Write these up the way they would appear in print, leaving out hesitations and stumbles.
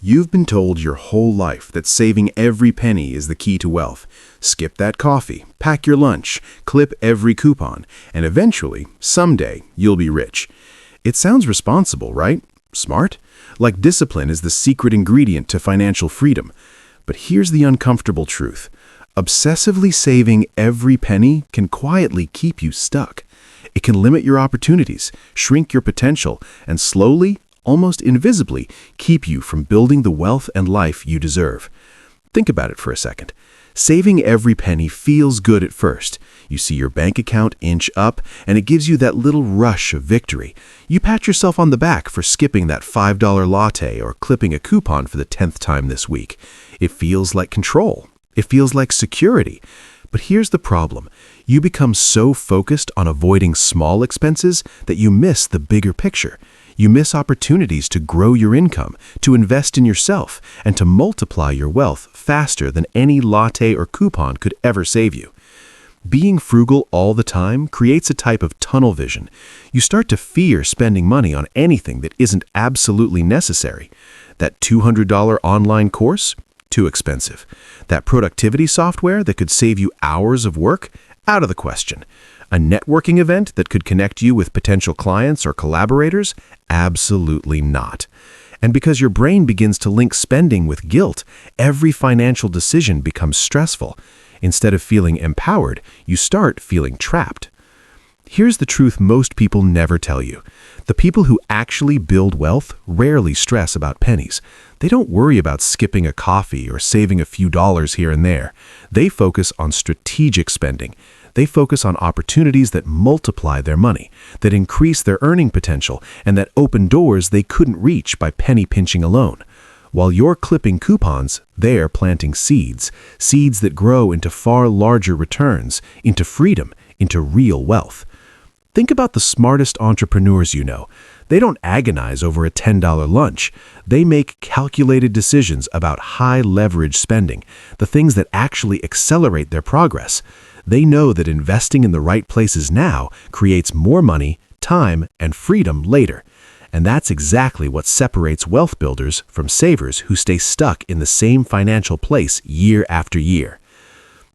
You've been told your whole life that saving every penny is the key to wealth. Skip that coffee, pack your lunch, clip every coupon, and eventually, someday, you'll be rich. It sounds responsible, right? Smart? Like discipline is the secret ingredient to financial freedom. But here's the uncomfortable truth. Obsessively saving every penny can quietly keep you stuck. It can limit your opportunities, shrink your potential, and slowly, almost invisibly, keep you from building the wealth and life you deserve. Think about it for a second. Saving every penny feels good at first. You see your bank account inch up, and it gives you that little rush of victory. You pat yourself on the back for skipping that $5 latte or clipping a coupon for the 10th time this week. It feels like control. It feels like security. But here's the problem. You become so focused on avoiding small expenses that you miss the bigger picture. You miss opportunities to grow your income, to invest in yourself, and to multiply your wealth faster than any latte or coupon could ever save you. Being frugal all the time creates a type of tunnel vision. You start to fear spending money on anything that isn't absolutely necessary. That $200 online course? Too expensive. That productivity software that could save you hours of work? Out of the question. A networking event that could connect you with potential clients or collaborators? Absolutely not. And because your brain begins to link spending with guilt, every financial decision becomes stressful. Instead of feeling empowered, you start feeling trapped. Here's the truth most people never tell you. The people who actually build wealth rarely stress about pennies. They don't worry about skipping a coffee or saving a few dollars here and there. They focus on strategic spending. They focus on opportunities that multiply their money, that increase their earning potential, and that open doors they couldn't reach by penny pinching alone. While you're clipping coupons, they're planting seeds, seeds that grow into far larger returns, into freedom, into real wealth. Think about the smartest entrepreneurs you know. They don't agonize over a $10 lunch. They make calculated decisions about high-leverage spending, the things that actually accelerate their progress. They know that investing in the right places now creates more money, time, and freedom later. And that's exactly what separates wealth builders from savers who stay stuck in the same financial place year after year.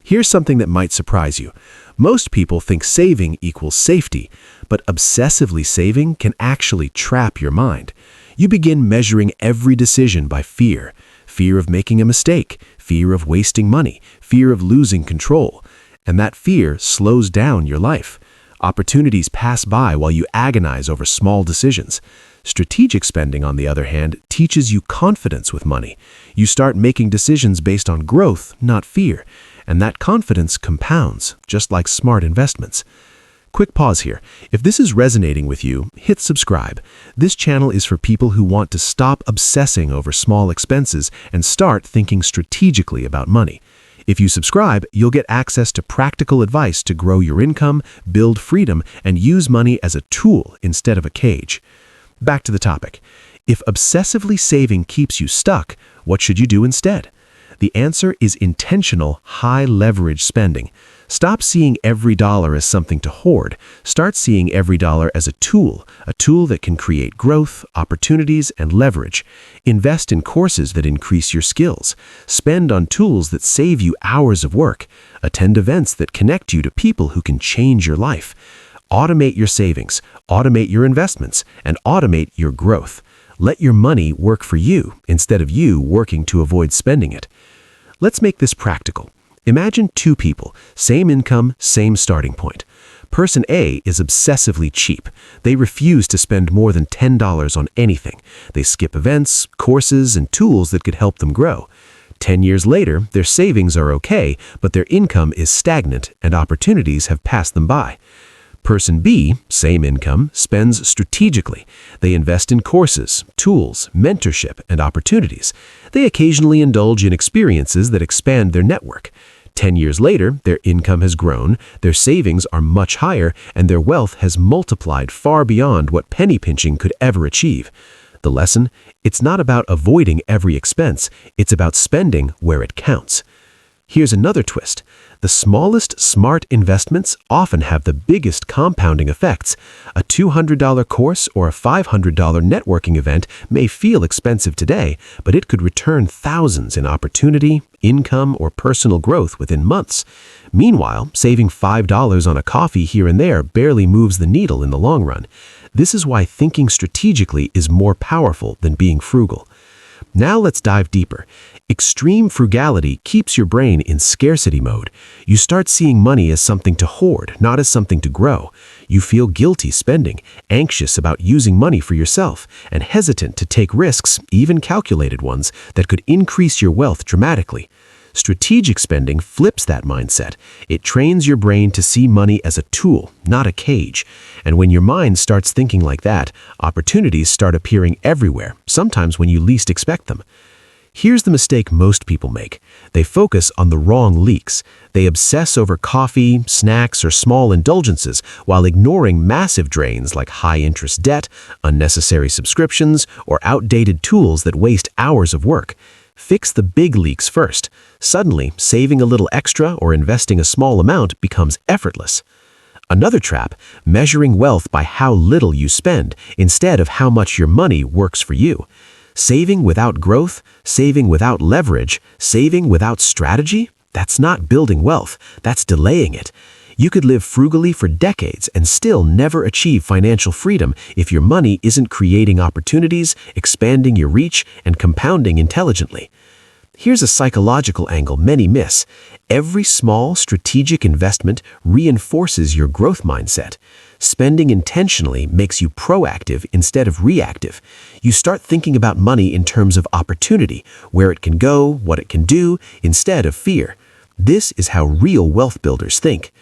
Here's something that might surprise you. Most people think saving equals safety, but obsessively saving can actually trap your mind. You begin measuring every decision by fear. Fear of making a mistake, fear of wasting money, fear of losing control. And that fear slows down your life. Opportunities pass by while you agonize over small decisions. Strategic spending, on the other hand, teaches you confidence with money. You start making decisions based on growth, not fear. And that confidence compounds, just like smart investments. Quick pause here. If this is resonating with you, hit subscribe. This channel is for people who want to stop obsessing over small expenses and start thinking strategically about money. If you subscribe, you'll get access to practical advice to grow your income, build freedom, and use money as a tool instead of a cage. Back to the topic. If obsessively saving keeps you stuck, what should you do instead? The answer is intentional, high-leverage spending. Stop seeing every dollar as something to hoard. Start seeing every dollar as a tool that can create growth, opportunities, and leverage. Invest in courses that increase your skills. Spend on tools that save you hours of work. Attend events that connect you to people who can change your life. Automate your savings, automate your investments, and automate your growth. Let your money work for you instead of you working to avoid spending it. Let's make this practical. Imagine two people, same income, same starting point. Person A is obsessively cheap. They refuse to spend more than $10 on anything. They skip events, courses, and tools that could help them grow. 10 years later, their savings are okay, but their income is stagnant and opportunities have passed them by. Person B, same income, spends strategically. They invest in courses, tools, mentorship, and opportunities. They occasionally indulge in experiences that expand their network. 10 years later, their income has grown, their savings are much higher, and their wealth has multiplied far beyond what penny pinching could ever achieve. The lesson? It's not about avoiding every expense. It's about spending where it counts. Here's another twist. The smallest smart investments often have the biggest compounding effects. A $200 course or a $500 networking event may feel expensive today, but it could return thousands in opportunity, income, or personal growth within months. Meanwhile, saving $5 on a coffee here and there barely moves the needle in the long run. This is why thinking strategically is more powerful than being frugal. Now let's dive deeper. Extreme frugality keeps your brain in scarcity mode. You start seeing money as something to hoard, not as something to grow. You feel guilty spending, anxious about using money for yourself, and hesitant to take risks, even calculated ones, that could increase your wealth dramatically. Strategic spending flips that mindset. It trains your brain to see money as a tool, not a cage. And when your mind starts thinking like that, opportunities start appearing everywhere, sometimes when you least expect them. Here's the mistake most people make. They focus on the wrong leaks. They obsess over coffee, snacks, or small indulgences while ignoring massive drains like high-interest debt, unnecessary subscriptions, or outdated tools that waste hours of work. Fix the big leaks first. Suddenly, saving a little extra or investing a small amount becomes effortless. Another trap, measuring wealth by how little you spend instead of how much your money works for you. Saving without growth, saving without leverage, saving without strategy? That's not building wealth, that's delaying it. You could live frugally for decades and still never achieve financial freedom if your money isn't creating opportunities, expanding your reach, and compounding intelligently. Here's a psychological angle many miss. Every small strategic investment reinforces your growth mindset. Spending intentionally makes you proactive instead of reactive. You start thinking about money in terms of opportunity, where it can go, what it can do, instead of fear. This is how real wealth builders think.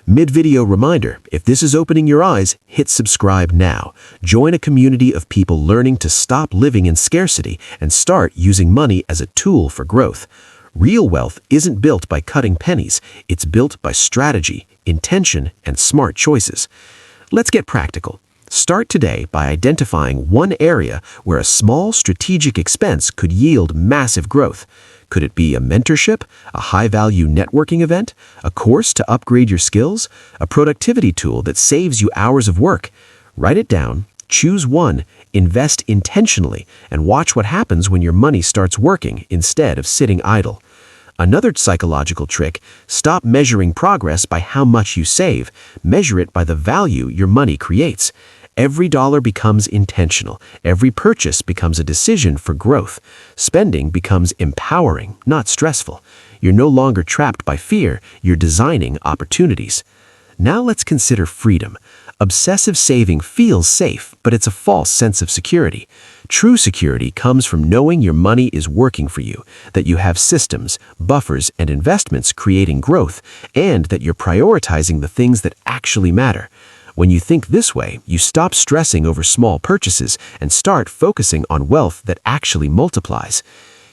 Mid-video reminder, if this is opening your eyes, hit subscribe now. Join a community of people learning to stop living in scarcity and start using money as a tool for growth. Real wealth isn't built by cutting pennies, it's built by strategy, intention, and smart choices. Let's get practical. Start today by identifying one area where a small strategic expense could yield massive growth. Could it be a mentorship, a high-value networking event, a course to upgrade your skills, a productivity tool that saves you hours of work? Write it down, choose one, invest intentionally, and watch what happens when your money starts working instead of sitting idle. Another psychological trick, stop measuring progress by how much you save, measure it by the value your money creates. Every dollar becomes intentional. Every purchase becomes a decision for growth. Spending becomes empowering, not stressful. You're no longer trapped by fear, you're designing opportunities. Now let's consider freedom. Obsessive saving feels safe, but it's a false sense of security. True security comes from knowing your money is working for you, that you have systems, buffers, and investments creating growth, and that you're prioritizing the things that actually matter. When you think this way, you stop stressing over small purchases and start focusing on wealth that actually multiplies.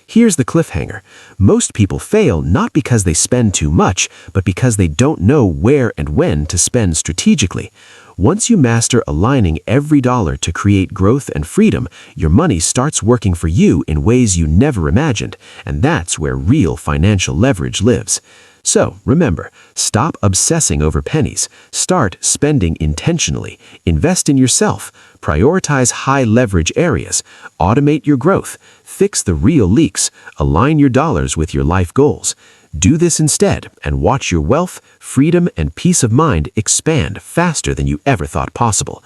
Here's the cliffhanger. Most people fail not because they spend too much, but because they don't know where and when to spend strategically. Once you master aligning every dollar to create growth and freedom, your money starts working for you in ways you never imagined, and that's where real financial leverage lives. So, remember, stop obsessing over pennies, start spending intentionally, invest in yourself, prioritize high-leverage areas, automate your growth, fix the real leaks, align your dollars with your life goals. Do this instead and watch your wealth, freedom, and peace of mind expand faster than you ever thought possible.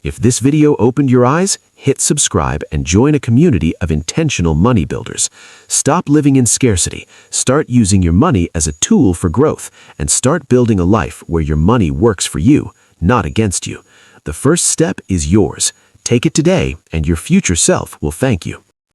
If this video opened your eyes, hit subscribe and join a community of intentional money builders. Stop living in scarcity, start using your money as a tool for growth, and start building a life where your money works for you, not against you. The first step is yours. Take it today, and your future self will thank you.